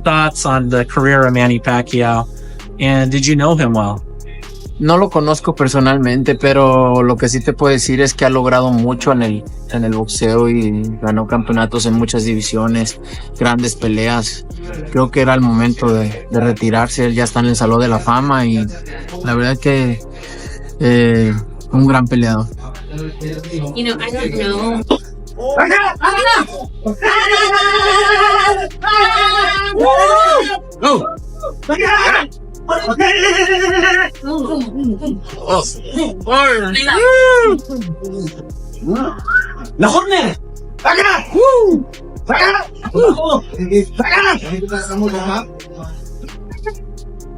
thoughts on the career of Manny Pacquiao? And did you know him well? No lo conozco personalmente, pero lo que sí te puedo decir es que ha logrado mucho en el boxeo y ganó campeonatos en muchas divisiones, grandes peleas. Creo que era el momento de retirarse. Él ya está en el Salón de la Fama y la verdad que un gran peleador. You know, I don't know.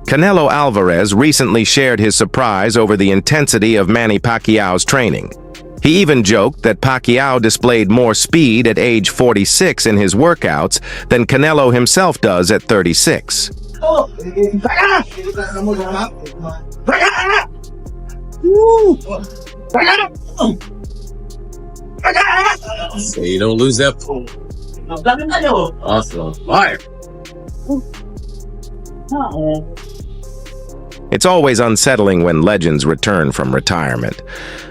Canelo Alvarez recently shared his surprise over the intensity of Manny Pacquiao's training. He even joked that Pacquiao displayed more speed at age 46 in his workouts than Canelo himself does at 36. So you don't lose that. Awesome. Fire. It's always unsettling when legends return from retirement.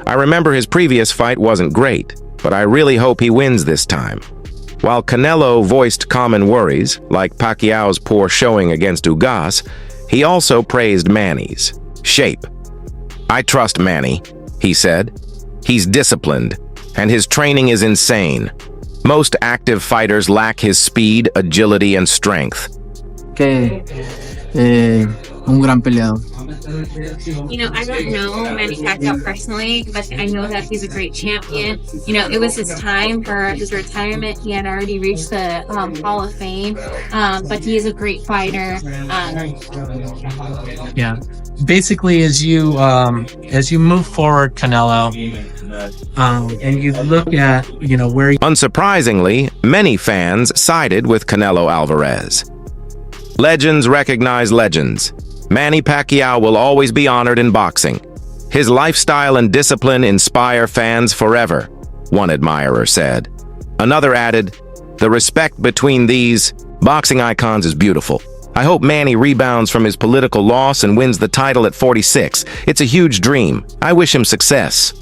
I remember his previous fight wasn't great, but I really hope he wins this time. While Canelo voiced common worries, like Pacquiao's poor showing against Ugas, he also praised Manny's shape. "I trust Manny," he said. "He's disciplined, and his training is insane. Most active fighters lack his speed, agility, and strength." Un gran peleador. You know, I don't know Manny Pacquiao personally, but I know that he's a great champion. You know, it was his time for his retirement. He had already reached the Hall of Fame, but he is a great fighter. Yeah. Basically, as you move forward, Canelo, and you look at, where... Unsurprisingly, many fans sided with Canelo Alvarez. Legends recognize legends. Manny Pacquiao will always be honored in boxing. His lifestyle and discipline inspire fans forever, one admirer said. Another added, "The respect between these boxing icons is beautiful. I hope Manny rebounds from his political loss and wins the title at 46. It's a huge dream. I wish him success."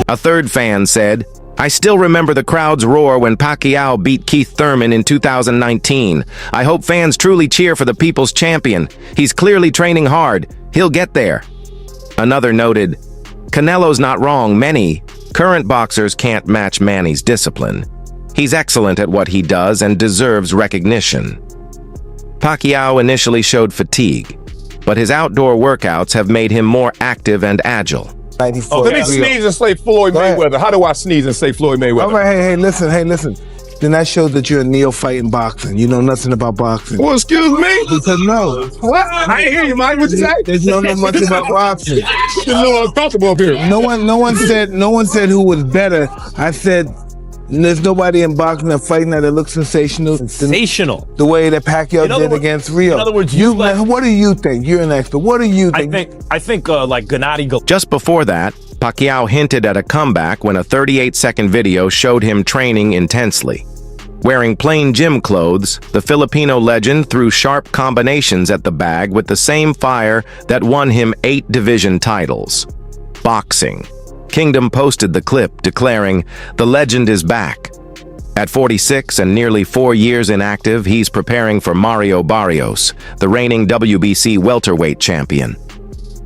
A third fan said, "I still remember the crowd's roar when Pacquiao beat Keith Thurman in 2019. I hope fans truly cheer for the people's champion. He's clearly training hard. He'll get there." Another noted, "Canelo's not wrong. Many current boxers can't match Manny's discipline. He's excellent at what he does and deserves recognition." Pacquiao initially showed fatigue, but his outdoor workouts have made him more active and agile. Let me sneeze and say Floyd Mayweather. How do I sneeze and say Floyd Mayweather? All right, hey, listen. Then that shows that you're a neophyte in boxing. You know nothing about boxing. Well, excuse me? Because no. What? I ain't hear you, Mike. What you say? There's no much about boxing. There's no uncomfortable up here. No one said who was better. I said there's nobody in boxing that fighting that looks sensational. Sensational. The way that Pacquiao did against Rio. In other words, what do you think? You're an expert. What do you think? I think like Gennady. Just before that, Pacquiao hinted at a comeback when a 38-second video showed him training intensely. Wearing plain gym clothes, the Filipino legend threw sharp combinations at the bag with the same fire that won him 8 division titles. Boxing. Kingdom posted the clip, declaring, "The legend is back." At 46 and nearly 4 years inactive, he's preparing for Mario Barrios, the reigning WBC welterweight champion.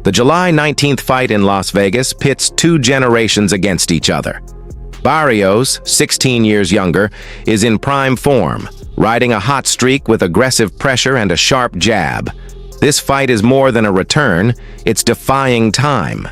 The July 19th fight in Las Vegas pits 2 generations against each other. Barrios, 16 years younger, is in prime form, riding a hot streak with aggressive pressure and a sharp jab. This fight is more than a return, it's defying time.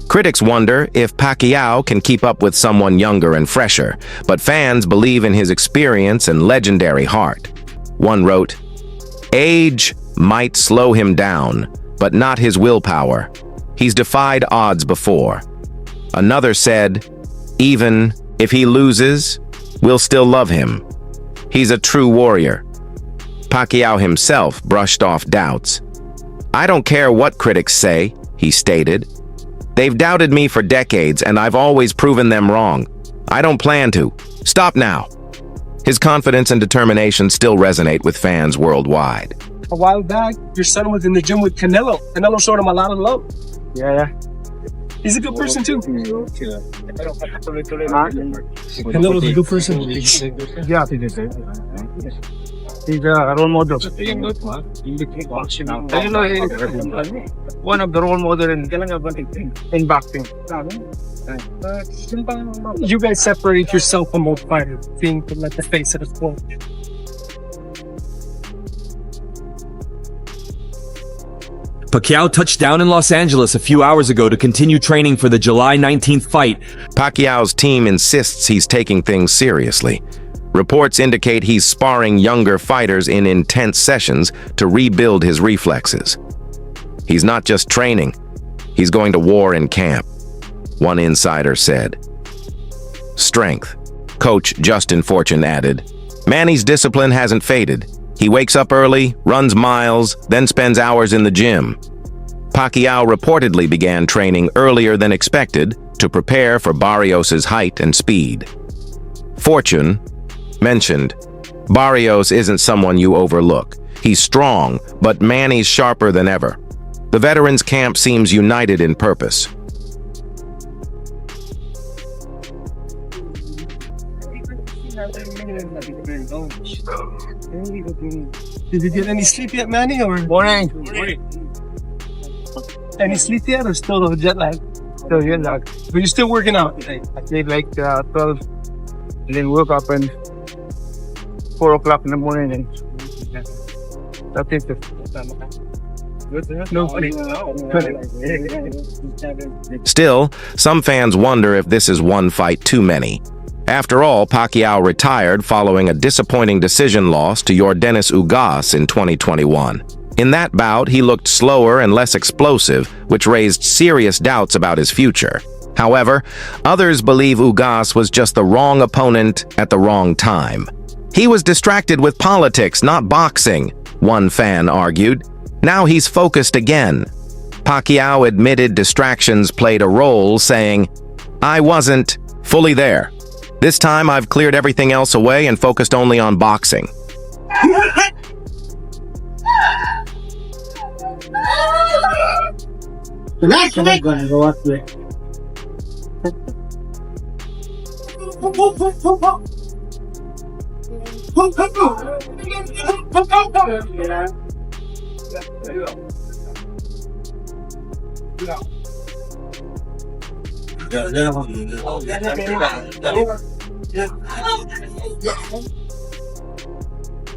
Critics wonder if Pacquiao can keep up with someone younger and fresher, but fans believe in his experience and legendary heart. One wrote, "Age might slow him down, but not his willpower. He's defied odds before." Another said, "Even if he loses, we'll still love him. He's a true warrior." Pacquiao himself brushed off doubts. "I don't care what critics say," he stated. "They've doubted me for decades, and I've always proven them wrong. I don't plan to. Stop now." His confidence and determination still resonate with fans worldwide. A while back, your son was in the gym with Canelo. Canelo showed him a lot of love. Yeah. He's a good person too. Canelo's a good person. Yeah. He's a role model. One of the role model in boxing. You guys separate yourself from both fighters, being like the face of the sport. Pacquiao touched down in Los Angeles a few hours ago to continue training for the July 19th fight. Pacquiao's team insists he's taking things seriously. Reports indicate he's sparring younger fighters in intense sessions to rebuild his reflexes. He's not just training, he's going to war in camp, one insider said. Strength, coach Justin Fortune added. Manny's discipline hasn't faded. He wakes up early, runs miles, then spends hours in the gym. Pacquiao reportedly began training earlier than expected to prepare for Barrios' height and speed. Fortune mentioned, "Barrios isn't someone you overlook. He's strong, but Manny's sharper than ever. The veterans' camp seems united in purpose." Did you get any sleep yet, Manny? Or Morning. any sleep yet, or still jet lag? So you're like, But you're still working out. I did like 12, and then woke up and 4 o'clock in the morning and that's it. No sleep. Still, some fans wonder if this is one fight too many. After all, Pacquiao retired following a disappointing decision loss to Yordenis Ugas in 2021. In that bout, he looked slower and less explosive, which raised serious doubts about his future. However, others believe Ugas was just the wrong opponent at the wrong time. "He was distracted with politics, not boxing," one fan argued. "Now he's focused again." Pacquiao admitted distractions played a role, saying, "I wasn't fully there. This time I've cleared everything else away and focused only on boxing."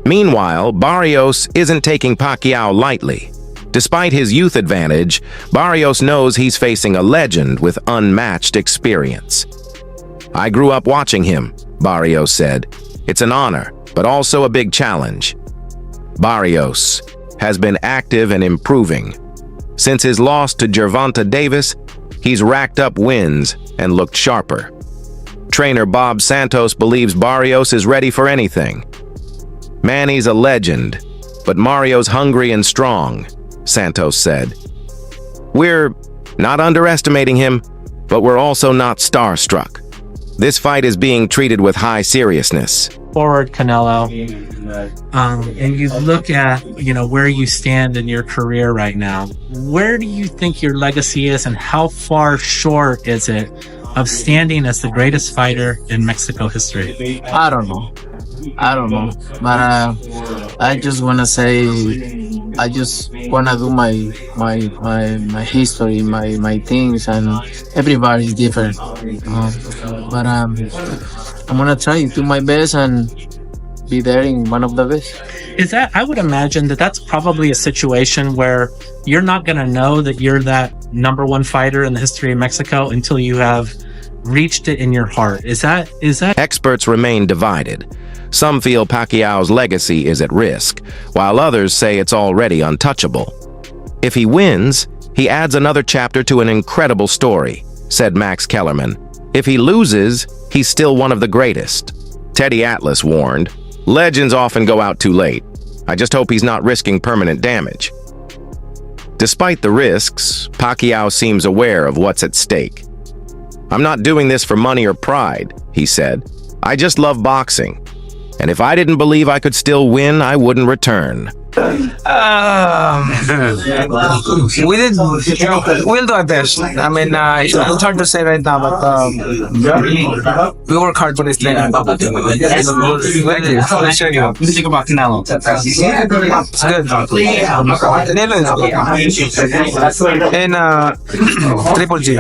Meanwhile, Barrios isn't taking Pacquiao lightly. Despite his youth advantage, Barrios knows he's facing a legend with unmatched experience. "I grew up watching him," Barrios said. "It's an honor, but also a big challenge." Barrios has been active and improving. Since his loss to Gervonta Davis, he's racked up wins and looked sharper. Trainer Bob Santos believes Barrios is ready for anything. "Manny's a legend, but Mario's hungry and strong," Santos said. "We're not underestimating him, but we're also not starstruck. This fight is being treated with high seriousness." Forward, Canelo, and you look at where you stand in your career right now. Where do you think your legacy is, and how far short is it of standing as the greatest fighter in Mexico history? I don't know. But I just want to say I just wanna do my history, my things, and everybody's different. But I'm gonna try to do my best and be there in one of the best. Is that, I would imagine that that's probably a situation where you're not going to know that you're that number one fighter in the history of Mexico until you have reached it in your heart. Is that Experts remain divided. Some feel Pacquiao's legacy is at risk, while others say it's already untouchable. If he wins, he adds another chapter to an incredible story, said Max Kellerman. If he loses, he's still one of the greatest. Teddy Atlas warned, "Legends often go out too late. I just hope he's not risking permanent damage." Despite the risks, Pacquiao seems aware of what's at stake. "I'm not doing this for money or pride," he said. "I just love boxing. And if I didn't believe I could still win, I wouldn't return." We'll do our best. I mean, it's hard to say right now, but we work hard for this training. Thank you. What do you think about Canelo? It's good. Canelo is good. And Triple G.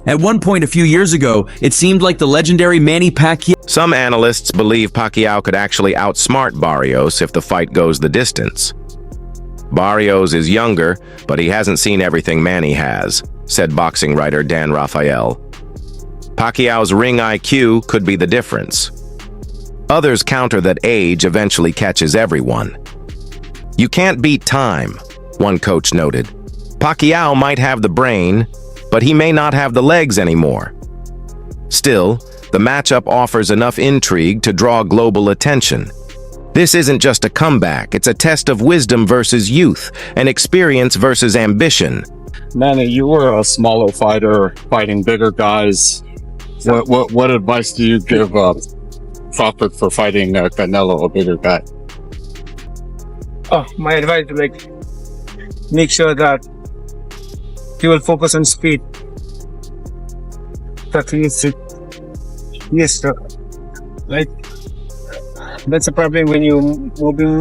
At one point a few years ago, it seemed like the legendary Manny Pacquiao. Some analysts believe Pacquiao could actually outsmart Barrios if the fight goes the distance. "Barrios is younger, but he hasn't seen everything Manny has," said boxing writer Dan Rafael. Pacquiao's ring IQ could be the difference. Others counter that age eventually catches everyone. "You can't beat time," one coach noted. "Pacquiao might have the brain, but he may not have the legs anymore." Still, the matchup offers enough intrigue to draw global attention. This isn't just a comeback, it's a test of wisdom versus youth, and experience versus ambition. Manny, you were a smaller fighter fighting bigger guys. What advice do you give Crawford for fighting Canelo, a bigger guy? Oh, my advice is make sure that he will focus on speed. That he is right? That's a problem when you're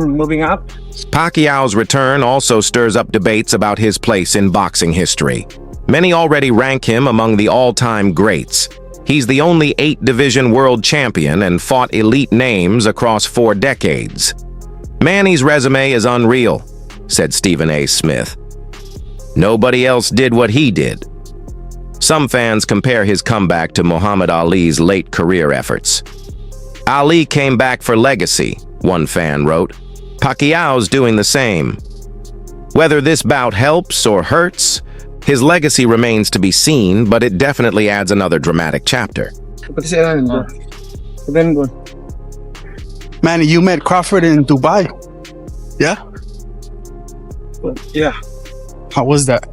moving up. Pacquiao's return also stirs up debates about his place in boxing history. Many already rank him among the all-time greats. He's the only 8-division world champion and fought elite names across 4 decades. "Manny's resume is unreal," said Stephen A. Smith. "Nobody else did what he did." Some fans compare his comeback to Muhammad Ali's late career efforts. "Ali came back for legacy," one fan wrote. "Pacquiao's doing the same. Whether this bout helps or hurts, his legacy remains to be seen, but it definitely adds another dramatic chapter. Manny, you met Crawford in Dubai. Yeah? Yeah. How was that?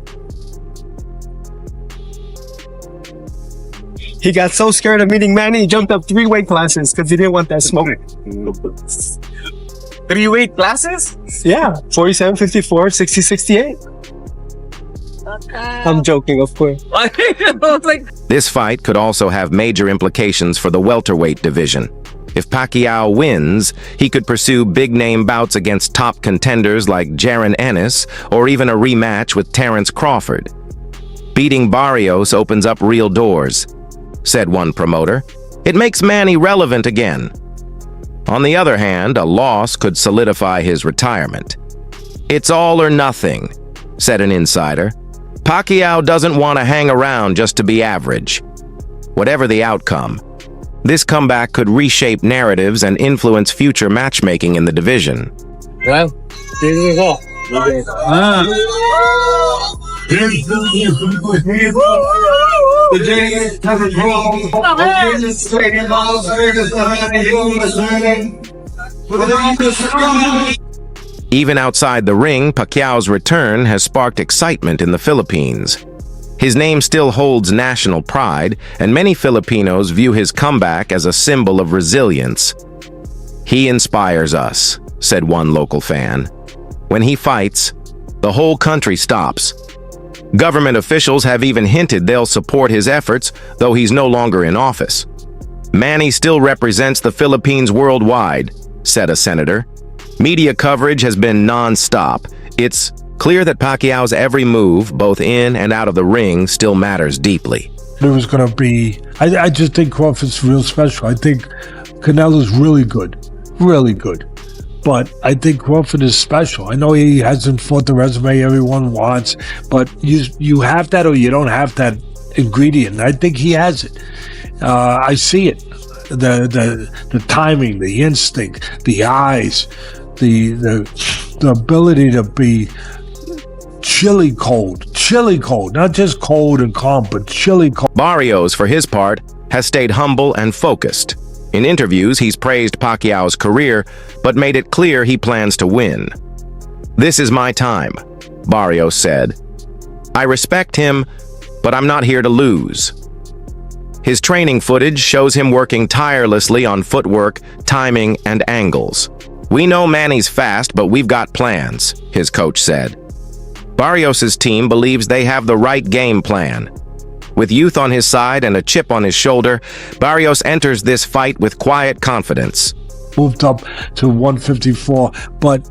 He got so scared of meeting Manny, he jumped up 3 weight classes because he didn't want that smoke. 3 weight classes? Yeah. 47, 54, 60, 68. I'm joking, of course. This fight could also have major implications for the welterweight division. If Pacquiao wins, he could pursue big-name bouts against top contenders like Jaron Ennis, or even a rematch with Terence Crawford. "Beating Barrios opens up real doors," said one promoter. "It makes Manny relevant again." On the other hand, a loss could solidify his retirement. "It's all or nothing," said an insider. Pacquiao doesn't want to hang around just to be average. Whatever the outcome, this comeback could reshape narratives and influence future matchmaking in the division. Well, here we go. Even outside the ring, Pacquiao's return has sparked excitement in the Philippines. His name still holds national pride, and many Filipinos view his comeback as a symbol of resilience. "He inspires us," said one local fan. "When he fights, the whole country stops." Government officials have even hinted they'll support his efforts, though he's no longer in office. "Manny still represents the Philippines worldwide," said a senator. Media coverage has been non-stop. It's clear that Pacquiao's every move, both in and out of the ring, still matters deeply. It was going to be, I just think Crawford's real special. I think Canelo's really good. But I think Crawford is special. I know he hasn't fought the resume everyone wants, but you have that or you don't have that ingredient. I think he has it. I see it. The timing, the instinct, the eyes, the ability to be chilly cold, not just cold and calm, but chilly cold. Barrios, for his part, has stayed humble and focused. In interviews, he's praised Pacquiao's career, but made it clear he plans to win. "This is my time," Barrios said. "I respect him, but I'm not here to lose." His training footage shows him working tirelessly on footwork, timing, and angles. "We know Manny's fast, but we've got plans," his coach said. Barrios' team believes they have the right game plan. With youth on his side and a chip on his shoulder, Barrios enters this fight with quiet confidence. Moved up to 154, but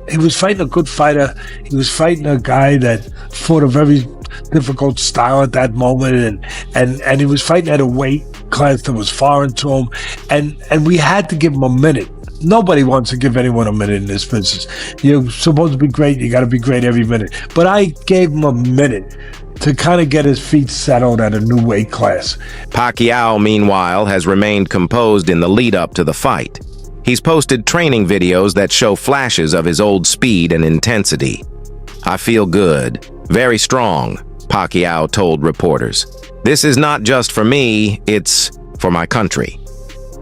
he was fighting a good fighter. He was fighting a guy that fought a very difficult style at that moment, and he was fighting at a weight class that was foreign to him, and we had to give him a minute. Nobody wants to give anyone a minute in this business. You're supposed to be great, you got to be great every minute. But I gave him a minute to kind of get his feet settled at a new weight class. Pacquiao, meanwhile, has remained composed in the lead-up to the fight. He's posted training videos that show flashes of his old speed and intensity. "I feel good, very strong," Pacquiao told reporters. "This is not just for me, it's for my country."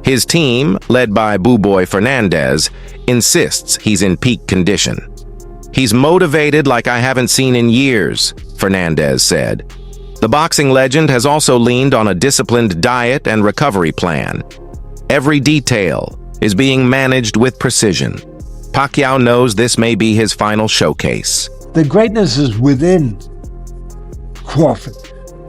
His team, led by Boo-Boy Fernandez, insists he's in peak condition. "He's motivated like I haven't seen in years," Fernandez said. The boxing legend has also leaned on a disciplined diet and recovery plan. Every detail is being managed with precision. Pacquiao knows this may be his final showcase. The greatness is within Crawford.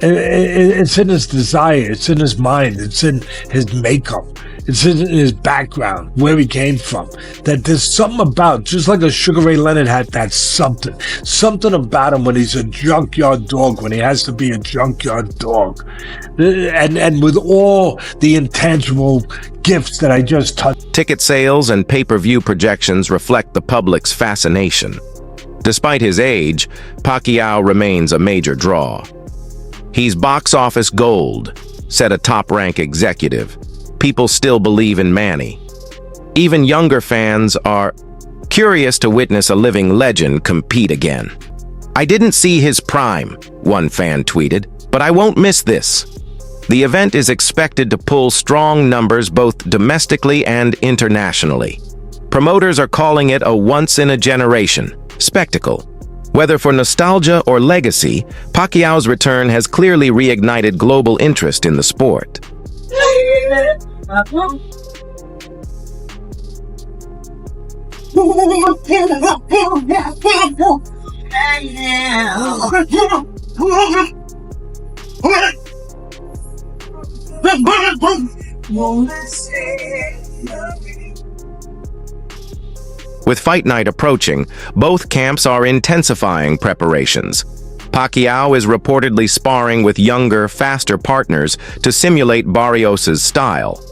It's in his desire, it's in his mind, it's in his makeup, it's in his background, where he came from. That there's something about, just like a Sugar Ray Leonard had that something about him when he's a junkyard dog, when he has to be a junkyard dog. And with all the intangible gifts that I just touched. Ticket sales and pay-per-view projections reflect the public's fascination. Despite his age, Pacquiao remains a major draw. "He's box office gold," said a top-rank executive. "People still believe in Manny." Even younger fans are curious to witness a living legend compete again. "I didn't see his prime," one fan tweeted, "but I won't miss this." The event is expected to pull strong numbers both domestically and internationally. Promoters are calling it a once-in-a-generation spectacle. Whether for nostalgia or legacy, Pacquiao's return has clearly reignited global interest in the sport. With fight night approaching, both camps are intensifying preparations. Pacquiao is reportedly sparring with younger, faster partners to simulate Barrios' style.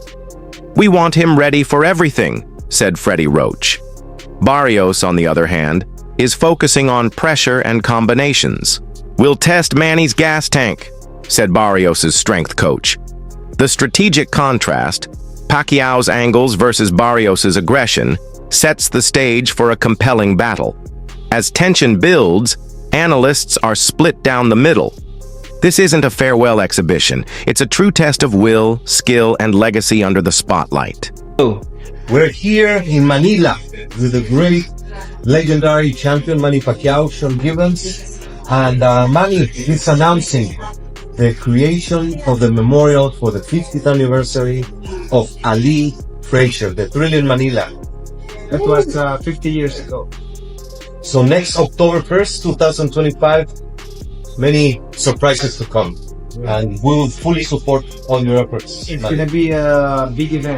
"We want him ready for everything," said Freddie Roach. Barrios, on the other hand, is focusing on pressure and combinations. "We'll test Manny's gas tank," said Barrios' strength coach. The strategic contrast, Pacquiao's angles versus Barrios' aggression, sets the stage for a compelling battle. As tension builds, analysts are split down the middle. This isn't a farewell exhibition. It's a true test of will, skill, and legacy under the spotlight. We're here in Manila with the great legendary champion Manny Pacquiao, Sean Gibbons, and Manny is announcing the creation of the memorial for the 50th anniversary of Ali Frazier, the Thrill in Manila. That was 50 years ago. So next October 1st, 2025, many surprises to come. And we will fully support all your efforts. It's going to be a big event.